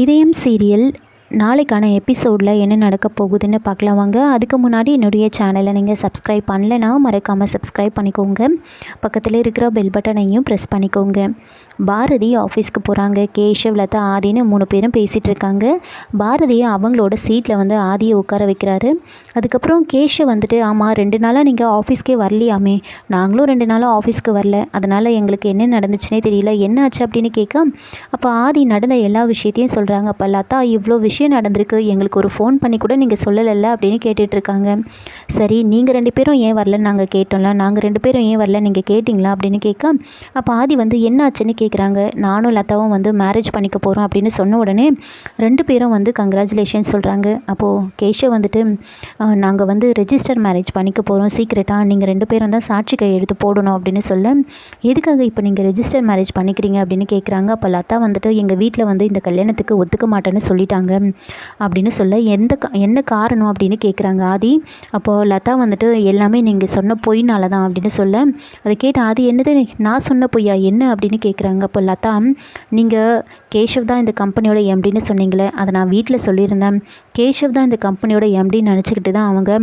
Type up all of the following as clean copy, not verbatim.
இதயம் சீரியல் நாளைக்கான எபிசோடில் என்ன நடக்க போகுதுன்னு பார்க்கலாம் வாங்க. அதுக்கு முன்னாடி என்னுடைய சேனலை நீங்கள் சப்ஸ்கிரைப் பண்ணலைன்னா மறக்காமல் சப்ஸ்கிரைப் பண்ணிக்கோங்க. பக்கத்தில் இருக்கிற பெல் பட்டனையும் ப்ரெஸ் பண்ணிக்கோங்க. பாரதி ஆஃபீஸ்க்கு போகிறாங்க. கேஷவ், லதா, ஆதின்னு 3 பேரும் பேசிகிட்டு இருக்காங்க. பாரதியை அவங்களோட சீட்டில் வந்து ஆதியை உட்கார வைக்கிறாரு. அதுக்கப்புறம் கேஷவ் வந்துட்டு, ஆமாம் 2 நாளாக நீங்கள் ஆஃபீஸ்க்கே வரலையாமே, நாங்களும் 2 நாளாக ஆஃபீஸ்க்கு வரல, அதனால் எங்களுக்கு என்ன நடந்துச்சுன்னே தெரியல, என்ன ஆச்சு அப்படின்னு கேட்க, அப்போ ஆதி நடந்த எல்லா விஷயத்தையும் சொல்கிறாங்க. அப்போ லதா, இவ்வளோ விஷயம் நடந்திருக்கு, எங்களுக்கு ஒரு ஃபோன் பண்ணி கூட நீங்கள் சொல்லலைல்ல அப்படின்னு கேட்டுட்ருக்காங்க. சரி, நீங்கள் 2 பேரும் ஏன் வரலன்னு நாங்கள் கேட்டோம்ல, நாங்கள் 2 பேரும் ஏன் வரல நீங்கள் கேட்டிங்களா அப்படின்னு கேட்க, அப்போ ஆதி வந்து என்ன ஆச்சுன்னு கேட்குறாங்க. நானும் லதாவும் வந்து மேரேஜ் பண்ணிக்க போகிறோம் அப்படின்னு சொன்ன உடனே 2 பேரும் வந்து கங்க்ராச்சுலேஷன் சொல்கிறாங்க. அப்போது கேஷவ் வந்துட்டு, நாங்கள் வந்து ரெஜிஸ்டர் மேரேஜ் பண்ணிக்க போகிறோம் சீக்ரெட்டாக, நீங்கள் 2 பேரும் தான் சாட்சி கையெழுத்து போடணும் அப்படின்னு சொல்ல, எதுக்காக இப்போ நீங்கள் ரெஜிஸ்டர் மேரேஜ் பண்ணிக்கிறீங்க அப்படின்னு கேட்குறாங்க. அப்போ லதா வந்துட்டு, எங்கள் வீட்டில் வந்து இந்த கல்யாணத்துக்கு ஒத்துக்க மாட்டேன்னு சொல்லிட்டாங்க அப்படின்னு சொல்ல, என்ன காரணம் அப்படின்னு கேட்குறாங்க ஆதி. அப்போது லதா வந்துட்டு, எல்லாமே நீங்கள் சொன்ன பொய்னால தான் அப்படின்னு சொல்ல, அதை கேட்ட ஆதி, என்னது நான் சொன்ன பொய்யா, என்ன அப்படின்னு கேட்குறாங்க. அப்போ லதா, நீங்கள் கேஷவ் தான் இந்த கம்பெனியோட எம்டின்னு சொன்னீங்களே, அதை நான் வீட்டில் சொல்லியிருந்தேன். கேஷவ் தான் இந்த கம்பெனியோட எம்டின்னு நினச்சிக்கிட்டு தான் அவங்க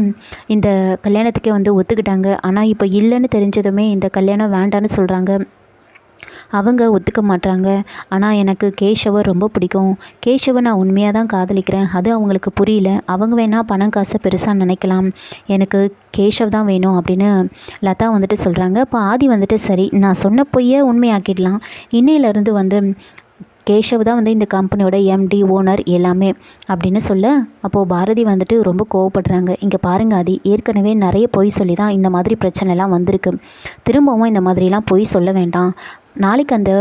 இந்த கல்யாணத்துக்கே வந்து ஒத்துக்கிட்டாங்க. ஆனால் இப்போ இல்லைன்னு தெரிஞ்சதுமே இந்த கல்யாணம் வேண்டான்னு சொல்கிறாங்க. அவங்க ஒத்துக்க மாட்டாங்க. ஆனால் எனக்கு கேஷவை ரொம்ப பிடிக்கும், கேஷவை நான் உண்மையாக தான் காதலிக்கிறேன், அது அவங்களுக்கு புரியல. அவங்க வேணால் பணம் காசை பெருசாக நினைக்கலாம், எனக்கு கேஷவ் தான் வேணும் அப்படின்னு லதா வந்துட்டு சொல்கிறாங்க. இப்போ ஆதி வந்துட்டு, சரி நான் சொன்ன பொய்யை உண்மையாக்கிடலாம், இன்னையிலேருந்து வந்து கேஷவ் தான் வந்து இந்த கம்பெனியோட எம்டி, ஓனர் எல்லாமே அப்படின்னு சொல்ல, அப்போது பாரதி வந்துட்டு ரொம்ப கோவப்படுறாங்க. இங்கே பாருங்க ஆதி, ஏற்கனவே நிறைய பொய் சொல்லி தான் இந்த மாதிரி பிரச்சனைலாம் வந்திருக்கு, திரும்பவும் இந்த மாதிரிலாம் பொய் சொல்ல வேண்டாம். நாளைக்கு அந்த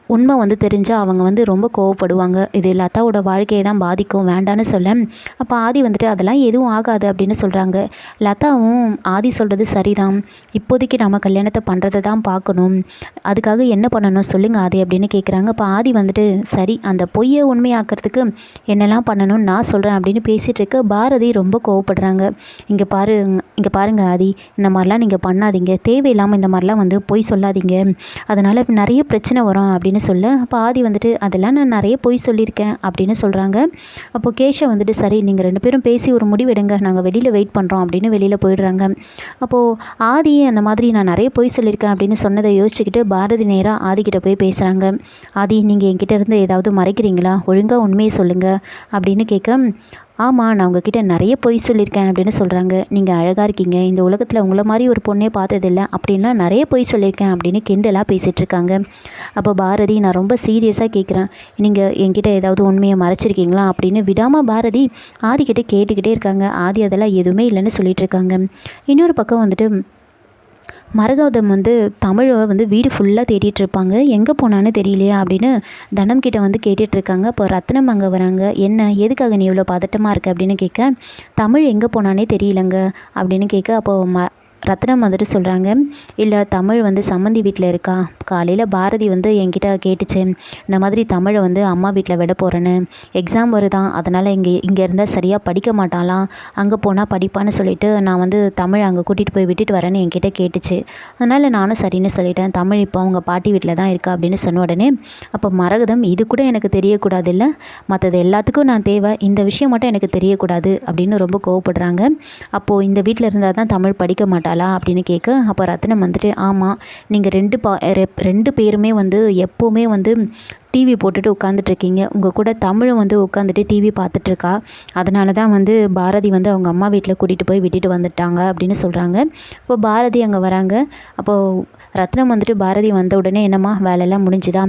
உண்மை வந்து தெரிஞ்சால் அவங்க வந்து ரொம்ப கோவப்படுவாங்க, இது லதாவோட வாழ்க்கையை தான் பாதிக்கும், வேண்டான்னு சொல்ல, அப்போ ஆதி வந்துட்டு, அதெல்லாம் எதுவும் ஆகாது அப்படின்னு சொல்கிறாங்க. லதாவும் ஆதி சொல்கிறது சரிதான், இப்போதைக்கு நம்ம கல்யாணத்தை பண்ணுறதை தான் பார்க்கணும், அதுக்காக என்ன பண்ணணும் சொல்லுங்கள் ஆதி அப்படின்னு கேட்குறாங்க. அப்போ ஆதி வந்துட்டு, சரி அந்த பொய்யை உண்மையாக்கிறதுக்கு என்னெல்லாம் பண்ணணும்னு நான் சொல்கிறேன் அப்படின்னு பேசிகிட்டு இருக்க, பாரதி ரொம்ப கோவப்படுறாங்க. இங்கே பாருங்க ஆதி, இந்த மாதிரிலாம் நீங்கள் பண்ணாதீங்க, தேவையில்லாமல் இந்த மாதிரிலாம் வந்து பொய் சொல்லாதீங்க, அதனால் நிறைய பிரச்சனை வரும் அப்படின்னு சொல்ல, அப்போ ஆதி வந்துட்டு, அதெல்லாம் நான் நிறைய பொய் சொல்லியிருக்கேன் அப்படின்னு சொல்கிறாங்க. அப்போது கேஷவ் வந்துட்டு, சரி நீங்கள் 2 பேரும் பேசி ஒரு முடிவெடுங்க, நாங்கள் வெளியில் வெயிட் பண்ணுறோம் அப்படின்னு வெளியில் போயிடுறாங்க. அப்போது ஆதி அந்த மாதிரி நான் நிறைய பொய் சொல்லியிருக்கேன் அப்படின்னு சொன்னதை யோசிச்சுக்கிட்டு பாரதி நேராக ஆதிக்கிட்ட போய் பேசுகிறாங்க. ஆதி, நீங்கள் என்கிட்ட இருந்து ஏதாவது மறைக்கிறீங்களா, ஒழுங்காக உண்மையை சொல்லுங்கள் அப்படின்னு கேட்க, ஆமாம் நான் உங்ககிட்ட நிறைய பொய் சொல்லியிருக்கேன் அப்படின்னு சொல்கிறாங்க. நீங்கள் அழகாக இருக்கீங்க, இந்த உலகத்தில் உங்களை மாதிரி ஒரு பொண்ணே பார்த்ததில்ல அப்படின்லாம் நிறைய பொய் சொல்லியிருக்கேன் அப்படின்னு கிண்டலாக பேசிகிட்ருக்காங்க. அப்போ பாரதி, நான் ரொம்ப சீரியஸாக கேட்குறேன், நீங்கள் என்கிட்ட ஏதாவது உண்மையை மறைச்சிருக்கீங்களா அப்படின்னு விடாமல் பாரதி ஆதிக்கிட்ட கேட்டுக்கிட்டே இருக்காங்க. ஆதி அதெல்லாம் எதுவுமே இல்லைன்னு சொல்லிட்டு இருக்காங்க. இன்னொரு பக்கம் வந்துட்டு மரகதம் வந்து தமிழை வந்து வீடு ஃபுல்லாக தேடிட்டுருப்பாங்க, எங்கே போனான்னு தெரியலையா அப்படின்னு தனம் கிட்ட வந்து கேட்டுட்ருக்காங்க. அப்போ ரத்னம் அங்கே வராங்க. என்ன, எதுக்காக நீ இவ்வளோ பதட்டமாக இருக்க அப்படின்னு கேட்க, தமிழ் எங்கே போனானே தெரியலங்க அப்படின்னு கேட்க, அப்போது ரத்னம் வந்துட்டு சொல்கிறாங்க, இல்லை தமிழ் வந்து சம்மந்தி வீட்டில் இருக்கா, காலையில் பாரதி வந்து என்கிட்ட கேட்டுச்சு, இந்த மாதிரி தமிழை வந்து அம்மா வீட்டில் விட போகிறேன்னு, எக்ஸாம் வருதான், அதனால் இங்கே இருந்தால் சரியாக படிக்க மாட்டாலாம், அங்கே போனால் படிப்பான்னு சொல்லிவிட்டு நான் வந்து தமிழ் அங்கே கூட்டிகிட்டு போய் விட்டுட்டு வரேன்னு என்கிட்ட கேட்டுச்சு, அதனால் நானும் சரின்னு சொல்லிட்டேன், தமிழ் இப்போ அவங்க பாட்டி வீட்டில் தான் இருக்கா அப்படின்னு சொன்ன உடனே, அப்போ மரகதம், இது கூட எனக்கு தெரியக்கூடாது இல்லை, மற்றது எல்லாத்துக்கும் நான் தேவை, இந்த விஷயம் மட்டும் எனக்கு தெரியக்கூடாது அப்படின்னு ரொம்ப கோவப்படுறாங்க. அப்போது இந்த வீட்டில் இருந்தால் தான் தமிழ் படிக்க மாட்டாள் அப்படின்னு கேட்க, அப்போ ரத்னம் வந்துட்டு, ஆமாம் நீங்கள் 2 பேருமே வந்து எப்போவுமே வந்து டிவி போட்டுட்டு உட்காந்துட்ருக்கீங்க, உங்கள் கூட தமிழும் வந்து உட்காந்துட்டு டிவி பார்த்துட்ருக்கா, அதனால தான் வந்து பாரதி வந்து அவங்க அம்மா வீட்டில் கூட்டிகிட்டு போய் விட்டுட்டு வந்துட்டாங்க அப்படின்னு சொல்கிறாங்க. இப்போ பாரதி அங்கே வராங்க. அப்போது ரத்னம் வந்துட்டு, பாரதி வந்த உடனே, என்னம்மா வேலையெல்லாம் முடிஞ்சுதா,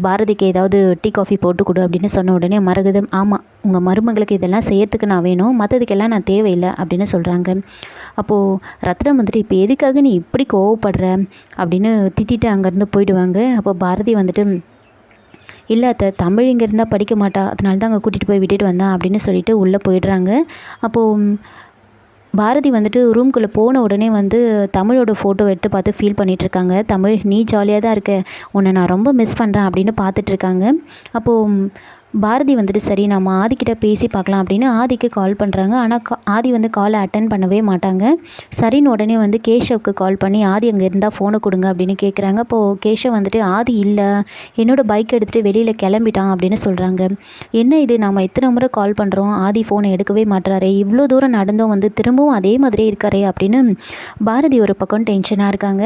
பாரதிக்கு ஏதாவது டீ காஃபி போட்டு கொடு அப்படின்னு சொன்ன உடனே மரகதம், ஆமாம் உங்கள் மருமகளுக்கு இதெல்லாம் செய்யறதுக்கு நான் வேணும், மற்றதுக்கெல்லாம் நான் தேவையில்லை அப்படின்னு சொல்கிறாங்க. அப்போது ரத்னம் வந்துட்டு, இப்போ எதுக்காக நீ இப்படி கோவப்படுற அப்படின்னு திட்டிட்டு அங்கேருந்து போயிடுவாங்க. அப்போ பாரதி வந்துட்டு, இல்லை அத்தை, தமிழ் இங்கே இருந்தால் படிக்க மாட்டா, அதனால தான் அங்கே கூட்டிகிட்டு போய் விட்டுட்டு வந்தேன் அப்படின்னு சொல்லிட்டு உள்ளே போயிடுறாங்க. அப்போது பாரதி வந்துட்டு ரூம்குள்ளே போன உடனே வந்து தமிழோட ஃபோட்டோ எடுத்து பார்த்து ஃபீல் பண்ணிகிட்ருக்காங்க. தமிழ், நீ ஜாலியாக தான் இருக்க, உன்னை நான் ரொம்ப மிஸ் பண்ணுறேன் அப்படின்னு பார்த்துட்ருக்காங்க. அப்போது பாரதி வந்துட்டு சரி நம்ம ஆதிக்கிட்ட பேசி பார்க்கலாம் அப்படின்னு ஆதிக்கு கால் பண்ணுறாங்க. ஆனால் ஆதி வந்து காலை அட்டன் பண்ணவே மாட்டாங்க. சரின்னு உடனே வந்து கேஷவுக்கு கால் பண்ணி ஆதி அங்கே இருந்தால் ஃபோனை கொடுங்க அப்படின்னு கேட்குறாங்க. அப்போது கேஷவ் வந்துட்டு ஆதி இல்லை, என்னோடய பைக் எடுத்துகிட்டு வெளியில் கிளம்பிட்டான் அப்படின்னு சொல்கிறாங்க. என்ன இது, நம்ம எத்தனை முறை கால் பண்ணுறோம், ஆதி ஃபோனை எடுக்கவே மாட்டுறாரே, இவ்வளோ தூரம் நடந்தும் வந்து திரும்பவும் அதே மாதிரியே இருக்காரே அப்படின்னு பாரதி ஒரு பக்கம் டென்ஷனாக இருக்காங்க.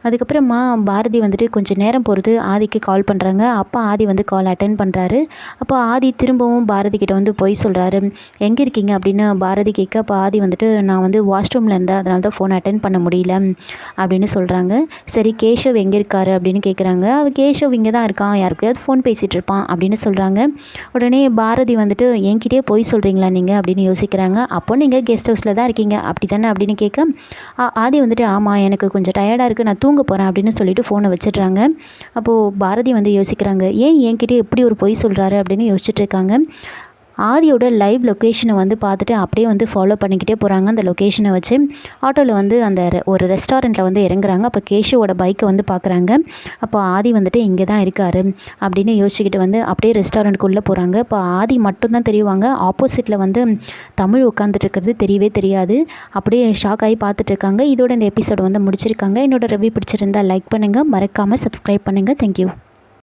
அதுக்கப்புறமா பாரதி வந்துட்டு கொஞ்சம் நேரம் பொறுத்து ஆதிக்கு கால் பண்ணுறாங்க. அப்போ ஆதி வந்து கால் அட்டன் பண்ணுறாரு. அப்போ ஆதி திரும்பவும் பாரதி கிட்ட வந்து பொய் சொல்கிறாரு. எங்கே இருக்கீங்க அப்படின்னு பாரதி கேட்க, அப்போ ஆதி வந்துட்டு நான் வந்து வாஷ்ரூமில் இருந்தேன், அதனால தான் ஃபோன் அட்டன் பண்ண முடியல அப்படின்னு சொல்கிறாங்க. சரி கேஷவ் எங்கே இருக்காரு அப்படின்னு கேட்குறாங்க. கேஷவ் இங்கே தான் இருக்கான், யாருக்கையாவது ஃபோன் பேசிகிட்டு இருப்பான் அப்படின்னு சொல்கிறாங்க. உடனே பாரதி வந்துட்டு என்கிட்டயே பொய் சொல்கிறீங்களா நீங்கள் அப்படின்னு யோசிக்கிறாங்க. அப்போ நீங்கள் கெஸ்ட் ஹவுஸில் தான் இருக்கீங்க அப்படி தானே அப்படின்னு கேட்க, ஆதி வந்துட்டு ஆமாம் எனக்கு கொஞ்சம் டயர்டாக இருக்குது, நான் தூங்க போகிறேன் அப்படின்னு சொல்லிட்டு ஃபோனை வச்சிடுறாங்க. அப்போது பாரதி வந்து யோசிக்கிறாங்க, ஏன் என்கிட்ட எப்படி ஒரு பொய் சொல்கிறாரு அப்படின்னு யோசிச்சுட்டு இருக்காங்க. ஆதியோட லைவ் லொக்கேஷனை வந்து பார்த்துட்டு அப்படியே வந்து ஃபாலோ பண்ணிக்கிட்டே போகிறாங்க. அந்த லொக்கேஷனை வச்சு ஆட்டோவில் வந்து அந்த ஒரு ரெஸ்டாரண்ட்டில் வந்து இறங்குறாங்க. அப்போ கேஷவோட பைக்கை வந்து பார்க்குறாங்க. அப்போ ஆதி வந்துட்டு இங்கே தான் இருக்கார் அப்படின்னு யோசிச்சுக்கிட்டு வந்து அப்படியே ரெஸ்டாரண்ட்டுக்குள்ளே போகிறாங்க. இப்போ ஆதி மட்டும்தான் தெரியுவாங்க. ஆப்போசிட்டில் வந்து தமிழ் உட்காந்துட்டு இருக்கிறது தெரியவே தெரியாது. அப்படியே ஷாக் ஆகி பார்த்துட்டு இருக்காங்க. இதோட இந்த எபிசோடு வந்து முடிச்சிருக்காங்க. என்னோட ரிவ்யூ பிடிச்சிருந்தா லைக் பண்ணுங்கள், மறக்காமல் சப்ஸ்கிரைப் பண்ணுங்கள். தேங்க்யூ.